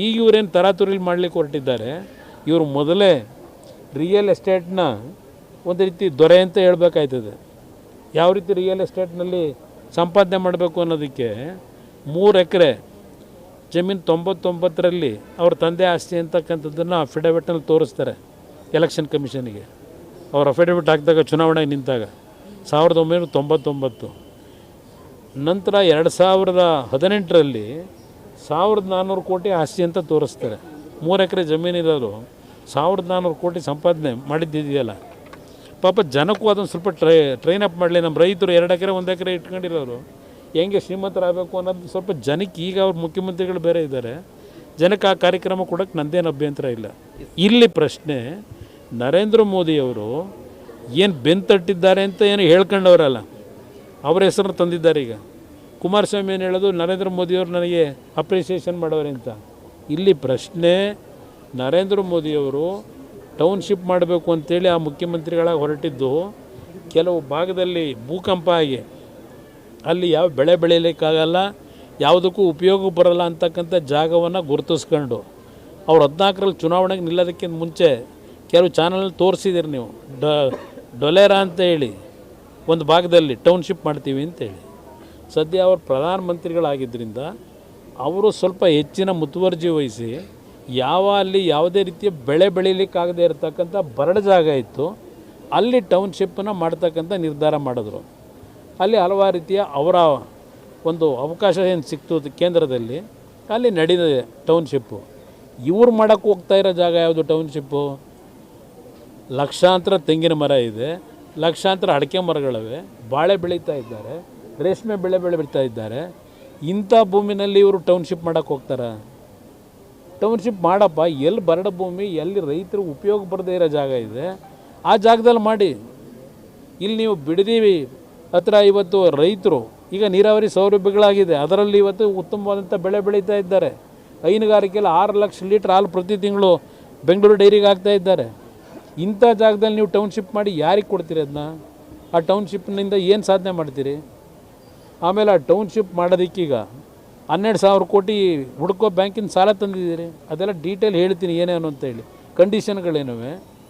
ಈಗ ಇವರೇನು ತರಾತುರಿಲಿ ಮಾಡಲಿಕ್ಕೆ ಹೊರಟಿದ್ದಾರೆ. ಇವರು ಮೊದಲೇ ರಿಯಲ್ ಎಸ್ಟೇಟ್ನ ಒಂದು ರೀತಿ ದೊರೆ ಅಂತ ಹೇಳ್ಬೇಕಾಯ್ತದೆ. ಯಾವ ರೀತಿ ರಿಯಲ್ ಎಸ್ಟೇಟ್ನಲ್ಲಿ ಸಂಪಾದನೆ ಮಾಡಬೇಕು ಅನ್ನೋದಕ್ಕೆ 3 ಎಕರೆ ಜಮೀನು 99ರಲ್ಲಿ ಅವ್ರ ತಂದೆ ಆಸ್ತಿ ಅಂತಕ್ಕಂಥದ್ದನ್ನು ಅಫಿಡವಿಟ್ನಲ್ಲಿ ತೋರಿಸ್ತಾರೆ ಎಲೆಕ್ಷನ್ ಕಮಿಷನಿಗೆ. ಅವ್ರು ಅಫಿಡವಿಟ್ ಹಾಕಿದಾಗ ಚುನಾವಣೆಗೆ ನಿಂತಾಗ 1999. ನಂತರ 2018ರಲ್ಲಿ 1400 ಕೋಟಿ ಆಸ್ತಿ ಅಂತ ತೋರಿಸ್ತಾರೆ. 3 ಎಕರೆ ಜಮೀನಿರೋರು 1400 ಕೋಟಿ ಸಂಪಾದನೆ ಮಾಡಿದ್ದಿದೆಯಲ್ಲ. ಪಾಪ ಜನಕ್ಕೂ ಅದನ್ನು ಸ್ವಲ್ಪ ಟ್ರೈನ್ ಅಪ್ ಮಾಡಲಿ. ನಮ್ಮ ರೈತರು 2 ಎಕರೆ 1 ಎಕರೆ ಇಟ್ಕೊಂಡಿರೋರು ಹೆಂಗೆ ಶ್ರೀಮಂತರಾಗಬೇಕು ಅನ್ನೋದು ಸ್ವಲ್ಪ ಜನಕ್ಕೆ, ಈಗ ಅವ್ರ ಮುಖ್ಯಮಂತ್ರಿಗಳು ಬೇರೆ ಇದ್ದಾರೆ, ಜನಕ್ಕೆ ಆ ಕಾರ್ಯಕ್ರಮ ಕೊಡೋಕ್ಕೆ ನಂದೇನು ಅಭ್ಯಂತರ ಇಲ್ಲ. ಇಲ್ಲಿ ಪ್ರಶ್ನೆ, ನರೇಂದ್ರ ಮೋದಿಯವರು ಏನು ಬೆಂತಟ್ಟಿದ್ದಾರೆ ಅಂತ ಏನು ಹೇಳ್ಕೊಂಡವರಲ್ಲ, ಅವರ ಹೆಸರನ್ನು ತಂದಿದ್ದಾರೆ. ಈಗ ಕುಮಾರಸ್ವಾಮಿ ಏನು ಹೇಳೋದು, ನರೇಂದ್ರ ಮೋದಿಯವರು ನನಗೆ ಅಪ್ರಿಸಿಯೇಷನ್ ಮಾಡೋರೆ ಅಂತ. ಇಲ್ಲಿ ಪ್ರಶ್ನೆ, ನರೇಂದ್ರ ಮೋದಿಯವರು ಟೌನ್ಶಿಪ್ ಮಾಡಬೇಕು ಅಂತೇಳಿ ಆ ಮುಖ್ಯಮಂತ್ರಿಗಳಾಗಿ ಹೊರಟಿದ್ದು, ಕೆಲವು ಭಾಗದಲ್ಲಿ ಭೂಕಂಪ ಆಗಿ ಅಲ್ಲಿ ಯಾವ ಬೆಳೆ ಬೆಳೀಲಿಕ್ಕಾಗಲ್ಲ, ಯಾವುದಕ್ಕೂ ಉಪಯೋಗ ಬರೋಲ್ಲ ಅಂತಕ್ಕಂಥ ಜಾಗವನ್ನು ಗುರುತಿಸ್ಕೊಂಡು ಅವ್ರು 14ರಲ್ಲಿ ಚುನಾವಣೆಗೆ ನಿಲ್ಲೋದಕ್ಕಿಂತ ಮುಂಚೆ ಕೆಲವು ಚಾನಲಲ್ಲಿ ತೋರಿಸಿದ್ದೀರಿ ನೀವು. ಡೊಲೇರಾ ಅಂತ ಹೇಳಿ ಒಂದು ಭಾಗದಲ್ಲಿ ಟೌನ್ಶಿಪ್ ಮಾಡ್ತೀವಿ ಅಂತೇಳಿ. ಸದ್ಯ ಅವರು ಪ್ರಧಾನಮಂತ್ರಿಗಳಾಗಿದ್ದರಿಂದ ಅವರು ಸ್ವಲ್ಪ ಹೆಚ್ಚಿನ ಮುತುವರ್ಜಿ ವಹಿಸಿ ಅಲ್ಲಿ ಯಾವುದೇ ರೀತಿಯ ಬೆಳೆ ಬೆಳೀಲಿಕ್ಕಾಗದೇ ಇರತಕ್ಕಂಥ ಬರಡು ಜಾಗ ಇತ್ತು, ಅಲ್ಲಿ ಟೌನ್ಶಿಪ್ಪನ್ನು ಮಾಡ್ತಕ್ಕಂಥ ನಿರ್ಧಾರ ಮಾಡಿದ್ರು. ಅಲ್ಲಿ ಹಲವಾರು ರೀತಿಯ ಅವರ ಒಂದು ಅವಕಾಶ ಏನು ಸಿಕ್ತು ಕೇಂದ್ರದಲ್ಲಿ, ಅಲ್ಲಿ ನಡೀತದೆ ಟೌನ್ಶಿಪ್ಪು. ಇವ್ರು ಮಾಡೋಕ್ಕೆ ಹೋಗ್ತಾ ಇರೋ ಜಾಗ ಯಾವುದು ಟೌನ್ಶಿಪ್ಪು? ಲಕ್ಷಾಂತರ ತೆಂಗಿನ ಮರ ಇದೆ, ಲಕ್ಷಾಂತರ ಅಡಿಕೆ ಮರಗಳಿವೆ, ಬಾಳೆ ಬೆಳೀತಾ ಇದ್ದಾರೆ, ರೇಷ್ಮೆ ಬೆಳೀತಾ ಇದ್ದಾರೆ. ಇಂಥ ಭೂಮಿನಲ್ಲಿ ಇವರು ಟೌನ್ಶಿಪ್ ಮಾಡೋಕ್ಕೆ ಹೋಗ್ತಾರೆ? ಟೌನ್ಶಿಪ್ ಮಾಡಪ್ಪ, ಎಲ್ಲಿ ಬರಡು ಭೂಮಿ, ಎಲ್ಲಿ ರೈತರು ಉಪಯೋಗ ಬರದೇ ಇರೋ ಜಾಗ ಇದೆ ಆ ಜಾಗದಲ್ಲಿ ಮಾಡಿ. ಇಲ್ಲಿ ನೀವು ಬಿಡದೀವಿ ಹತ್ರ ಇವತ್ತು ರೈತರು ಈಗ ನೀರಾವರಿ ಸೌಲಭ್ಯಗಳಾಗಿದೆ, ಅದರಲ್ಲಿ ಇವತ್ತು ಉತ್ತಮವಾದಂಥ ಬೆಳೆ ಬೆಳೀತಾ ಇದ್ದಾರೆ. ಹೈನುಗಾರಿಕೆಯಲ್ಲಿ 6 ಲಕ್ಷ ಲೀಟ್ರ್ ಹಾಲು ಪ್ರತಿ ತಿಂಗಳು ಬೆಂಗಳೂರು ಡೈರಿಗೆ ಹಾಕ್ತಾ ಇದ್ದಾರೆ. ಇಂಥ ಜಾಗದಲ್ಲಿ ನೀವು ಟೌನ್ಶಿಪ್ ಮಾಡಿ ಯಾರಿಗೆ ಕೊಡ್ತೀರಿ ಅದನ್ನ? ಆ ಟೌನ್ಶಿಪ್ನಿಂದ ಏನು ಸಾಧನೆ ಮಾಡ್ತೀರಿ? ಆಮೇಲೆ ಆ ಟೌನ್ಶಿಪ್ ಮಾಡೋದಕ್ಕೀಗ 12,000 ಕೋಟಿ ಹುಡ್ಕೋ ಬ್ಯಾಂಕಿನ ಸಾಲ ತಂದಿದ್ದೀರಿ. ಅದೆಲ್ಲ ಡೀಟೇಲ್ ಹೇಳ್ತೀನಿ ಏನೇನು ಅಂತೇಳಿ, ಕಂಡೀಷನ್ಗಳೇನುವೆ.